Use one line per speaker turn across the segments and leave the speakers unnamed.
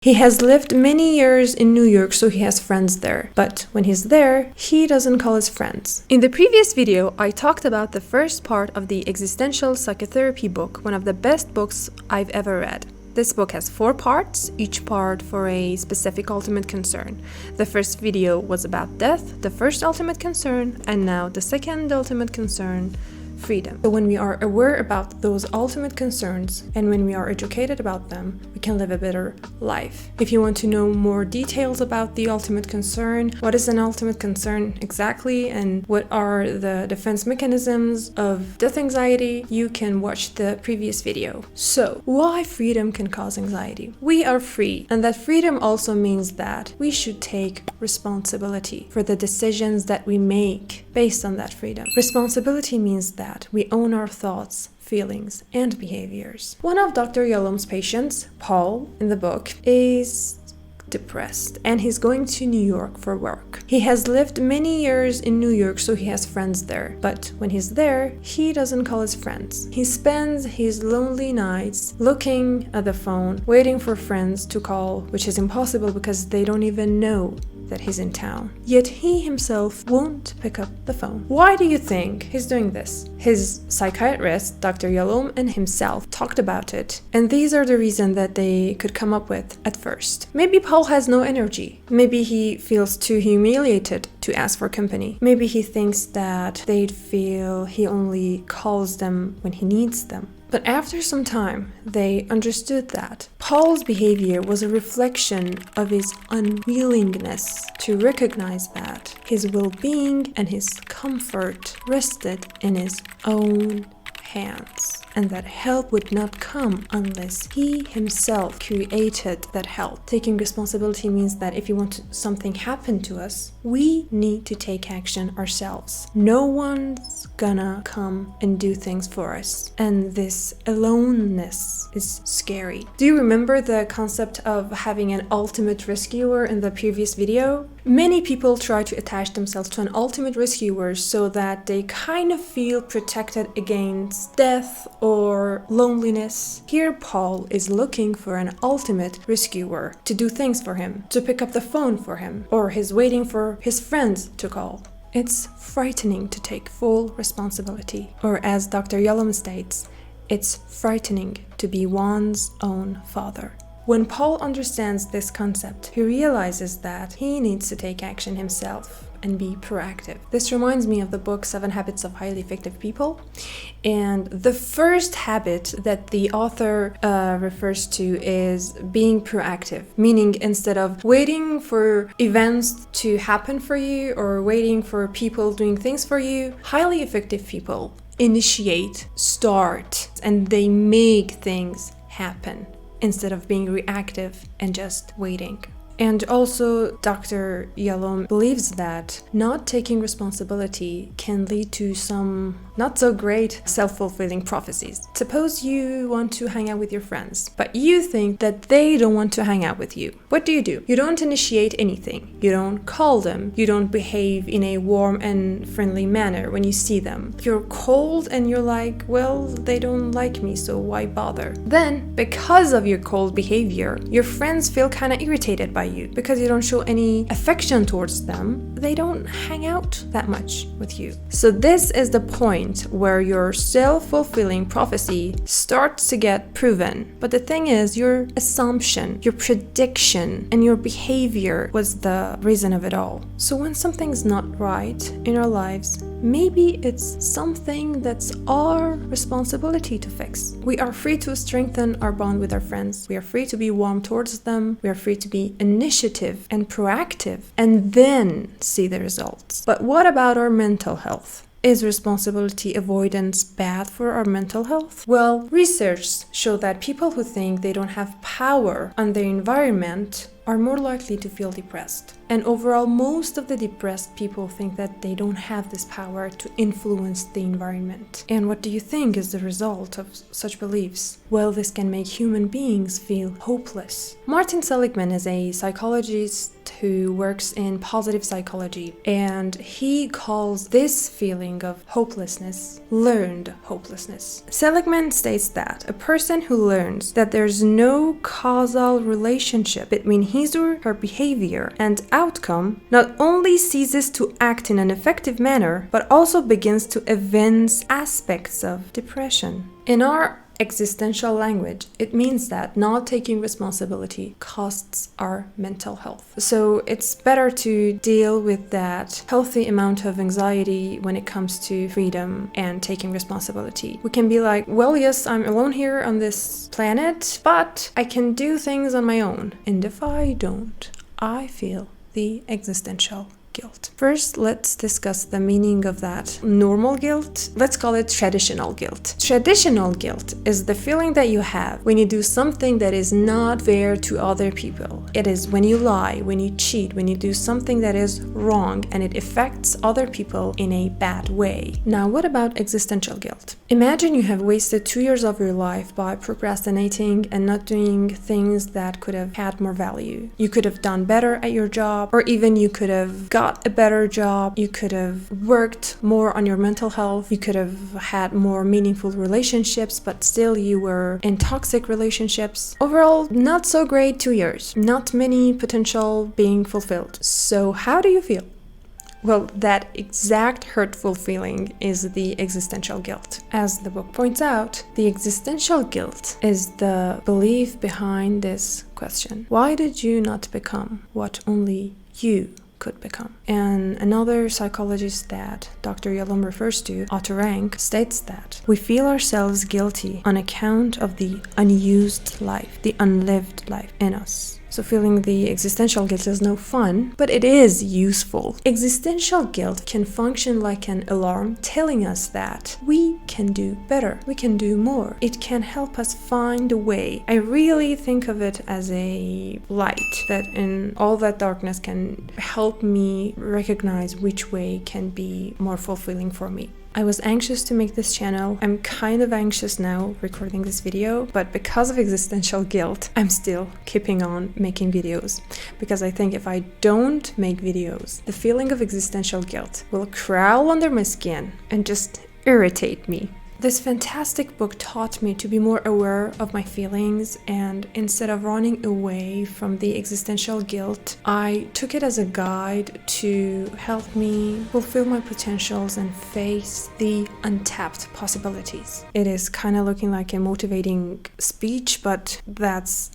He has lived many years in New York, so he has friends there. But when he's there, he doesn't call his friends. In the previous video, I talked about the first part of the Existential Psychotherapy book, one of the best books I've ever read. This book has 4 parts, each part for a specific ultimate concern. The first video was about death, the first ultimate concern, and now the second ultimate concern, freedom. So when we are aware about those ultimate concerns and when we are educated about them, we can live a better life. If you want to know more details about the ultimate concern, what is an ultimate concern exactly, and what are the defense mechanisms of death anxiety, you can watch the previous video. So, why freedom can cause anxiety? We are free, and that freedom also means that we should take responsibility for the decisions that we make based on that freedom. Responsibility means that we own our thoughts, feelings, and behaviors. One of Dr. Yalom's patients, Paul, in the book, is depressed and he's going to New York for work. He has lived many years in New York, so he has friends there. But when he's there, he doesn't call his friends. He spends his lonely nights looking at the phone, waiting for friends to call, which is impossible because they don't even know that he's in town. Yet he himself won't pick up the phone. Why do you think he's doing this? His psychiatrist, Dr. Yalom, and himself talked about it, and these are the reasons that they could come up with at first. Maybe Paul has no energy. Maybe he feels too humiliated to ask for company. Maybe he thinks that they'd feel he only calls them when he needs them. But after some time, they understood that Paul's behavior was a reflection of his unwillingness to recognize that his well-being and his comfort rested in his own hands, and that help would not come unless he himself created that help. Taking responsibility means that if you want something happen to us, we need to take action ourselves. No one's gonna come and do things for us, and this aloneness is scary. Do you remember the concept of having an ultimate rescuer in the previous video? Many people try to attach themselves to an ultimate rescuer so that they kind of feel protected against death or loneliness. Here Paul is looking for an ultimate rescuer to do things for him, to pick up the phone for him, or he's waiting for his friends to call. It's frightening to take full responsibility, or as Dr. Yalom states, it's frightening to be one's own father. When Paul understands this concept, he realizes that he needs to take action himself and be proactive. This reminds me of the book 7 Habits of Highly Effective People. And the first habit that the author refers to is being proactive, meaning instead of waiting for events to happen for you or waiting for people doing things for you, highly effective people initiate, start, and they make things happen instead of being reactive and just waiting. And also, Dr. Yalom believes that not taking responsibility can lead to some not so great self-fulfilling prophecies. Suppose you want to hang out with your friends, but you think that they don't want to hang out with you. What do? You don't initiate anything. You don't call them. You don't behave in a warm and friendly manner when you see them. You're cold and you're like, well, they don't like me, so why bother? Then, because of your cold behavior, your friends feel kind of irritated by you. Because you don't show any affection towards them, they don't hang out that much with you. So this is the point where your self-fulfilling prophecy starts to get proven. But the thing is, your assumption, your prediction, and your behavior was the reason of it all. So when something's not right in our lives, maybe it's something that's our responsibility to fix. We are free to strengthen our bond with our friends. We are free to be warm towards them. We are free to be initiative and proactive, and then see the results. But what about our mental health? Is responsibility avoidance bad for our mental health? Well, research shows that people who think they don't have power on their environment are more likely to feel depressed. And overall, most of the depressed people think that they don't have this power to influence the environment. And what do you think is the result of such beliefs? Well, this can make human beings feel hopeless. Martin Seligman is a psychologist who works in positive psychology, and he calls this feeling of hopelessness learned hopelessness. Seligman states that a person who learns that there's no causal relationship between his or her behavior and outcome not only ceases to act in an effective manner, but also begins to evince aspects of depression. In our existential language, it means that not taking responsibility costs our mental health. So it's better to deal with that healthy amount of anxiety when it comes to freedom and taking responsibility. We can be like, well, yes, I'm alone here on this planet, but I can do things on my own. And if I don't, I feel the existential guilt. First, let's discuss the meaning of that normal guilt. Let's call it traditional guilt. Traditional guilt is the feeling that you have when you do something that is not fair to other people. It is when you lie, when you cheat, when you do something that is wrong and it affects other people in a bad way. Now, what about existential guilt? Imagine you have wasted 2 years of your life by procrastinating and not doing things that could have had more value. You could have done better at your job, or even you could have got a better job, you could have worked more on your mental health, you could have had more meaningful relationships, but still you were in toxic relationships. Overall, not so great 2 years. Not many potential being fulfilled. So how do you feel? Well, that exact hurtful feeling is the existential guilt. As the book points out, the existential guilt is the belief behind this question. Why did you not become what only you could become? And another psychologist that Dr. Yalom refers to, Otto Rank, states that we feel ourselves guilty on account of the unused life, the unlived life in us. So feeling the existential guilt is no fun, but it is useful. Existential guilt can function like an alarm telling us that we can do better, we can do more. It can help us find a way. I really think of it as a light that in all that darkness can help me recognize which way can be more fulfilling for me. I was anxious to make this channel. I'm kind of anxious now recording this video, but because of existential guilt, I'm still keeping on making videos. Because I think if I don't make videos, the feeling of existential guilt will crawl under my skin and just irritate me. This fantastic book taught me to be more aware of my feelings, and instead of running away from the existential guilt, I took it as a guide to help me fulfill my potentials and face the untapped possibilities. It is kind of looking like a motivating speech, but that's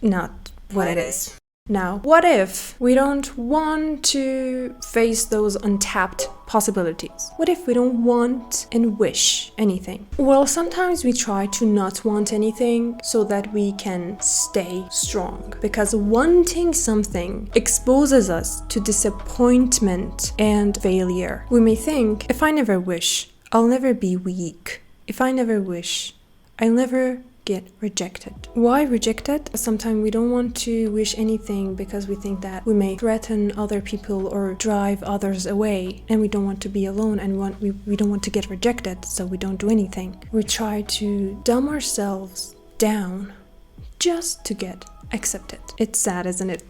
not what it is. Now, what if we don't want to face those untapped possibilities? What if we don't want and wish anything? Well, sometimes we try to not want anything so that we can stay strong. Because wanting something exposes us to disappointment and failure. We may think, if I never wish, I'll never be weak. If I never wish, I'll never get rejected. Why rejected? Sometimes we don't want to wish anything because we think that we may threaten other people or drive others away, and we don't want to be alone, and we don't want to get rejected, so we don't do anything. We try to dumb ourselves down just to get accepted. It's sad, isn't it?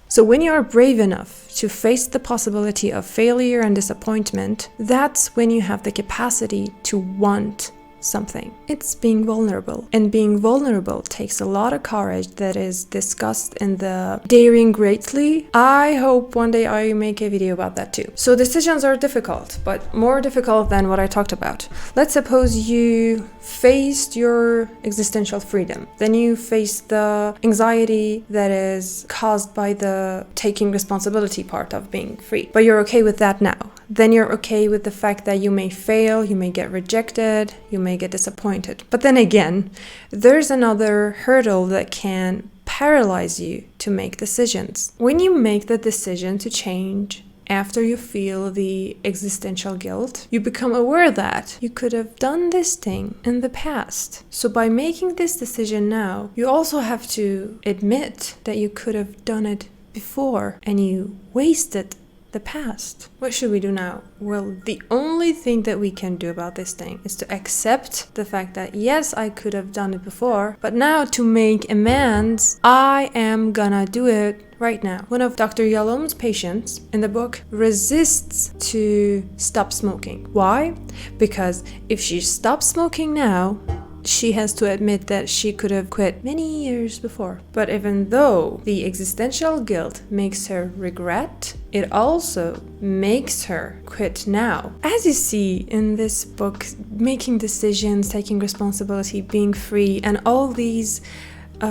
So when you are brave enough to face the possibility of failure and disappointment, that's when you have the capacity to want something. It's being vulnerable, and being vulnerable takes a lot of courage that is discussed in the Daring Greatly. I hope one day I make a video about that too. So decisions are difficult, but more difficult than what I talked about. Let's suppose you faced your existential freedom, then you face the anxiety that is caused by the taking responsibility part of being free, but you're okay with that now. Then you're okay with the fact that you may fail, you may get rejected, you may get disappointed. But then again, there's another hurdle that can paralyze you to make decisions. When you make the decision to change after you feel the existential guilt, you become aware that you could have done this thing in the past. So by making this decision now, you also have to admit that you could have done it before and you wasted the past. What should we do now? Well, the only thing that we can do about this thing is to accept the fact that yes, I could have done it before, but now to make amends, I am gonna do it right now. One of Dr. Yalom's patients in the book resists to stop smoking. Why? Because if she stops smoking now, she has to admit that she could have quit many years before. But even though the existential guilt makes her regret, it also makes her quit now. As you see in this book, making decisions, taking responsibility, being free, and all these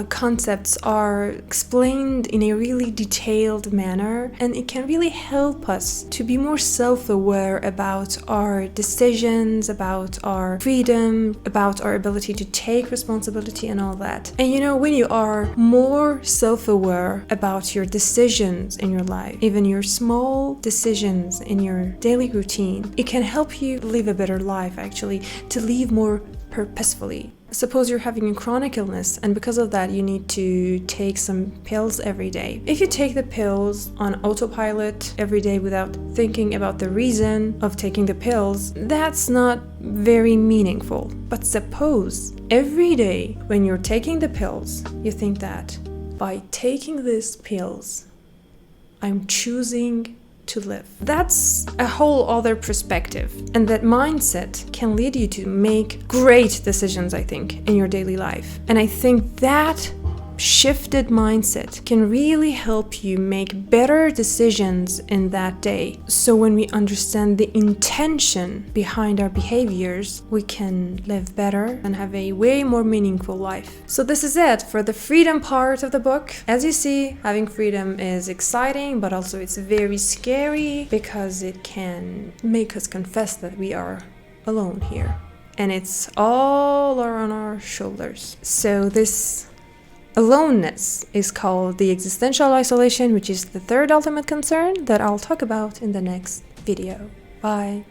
concepts are explained in a really detailed manner, and it can really help us to be more self-aware about our decisions, about our freedom, about our ability to take responsibility and all that. And you know, when you are more self-aware about your decisions in your life, even your small decisions in your daily routine, it can help you live a better life, actually, to live more purposefully. Suppose you're having a chronic illness and because of that you need to take some pills every day. If you take the pills on autopilot every day without thinking about the reason of taking the pills, that's not very meaningful. But suppose every day when you're taking the pills, you think that by taking these pills, I'm choosing to live. That's a whole other perspective, and that mindset can lead you to make great decisions, I think, in your daily life. And I think that shifted mindset can really help you make better decisions in that day. So when we understand the intention behind our behaviors, we can live better and have a way more meaningful life. So this is it for the freedom part of the book. As you see, having freedom is exciting, but also it's very scary because it can make us confess that we are alone here. And it's all on our shoulders. So this aloneness is called the existential isolation, which is the third ultimate concern that I'll talk about in the next video. Bye.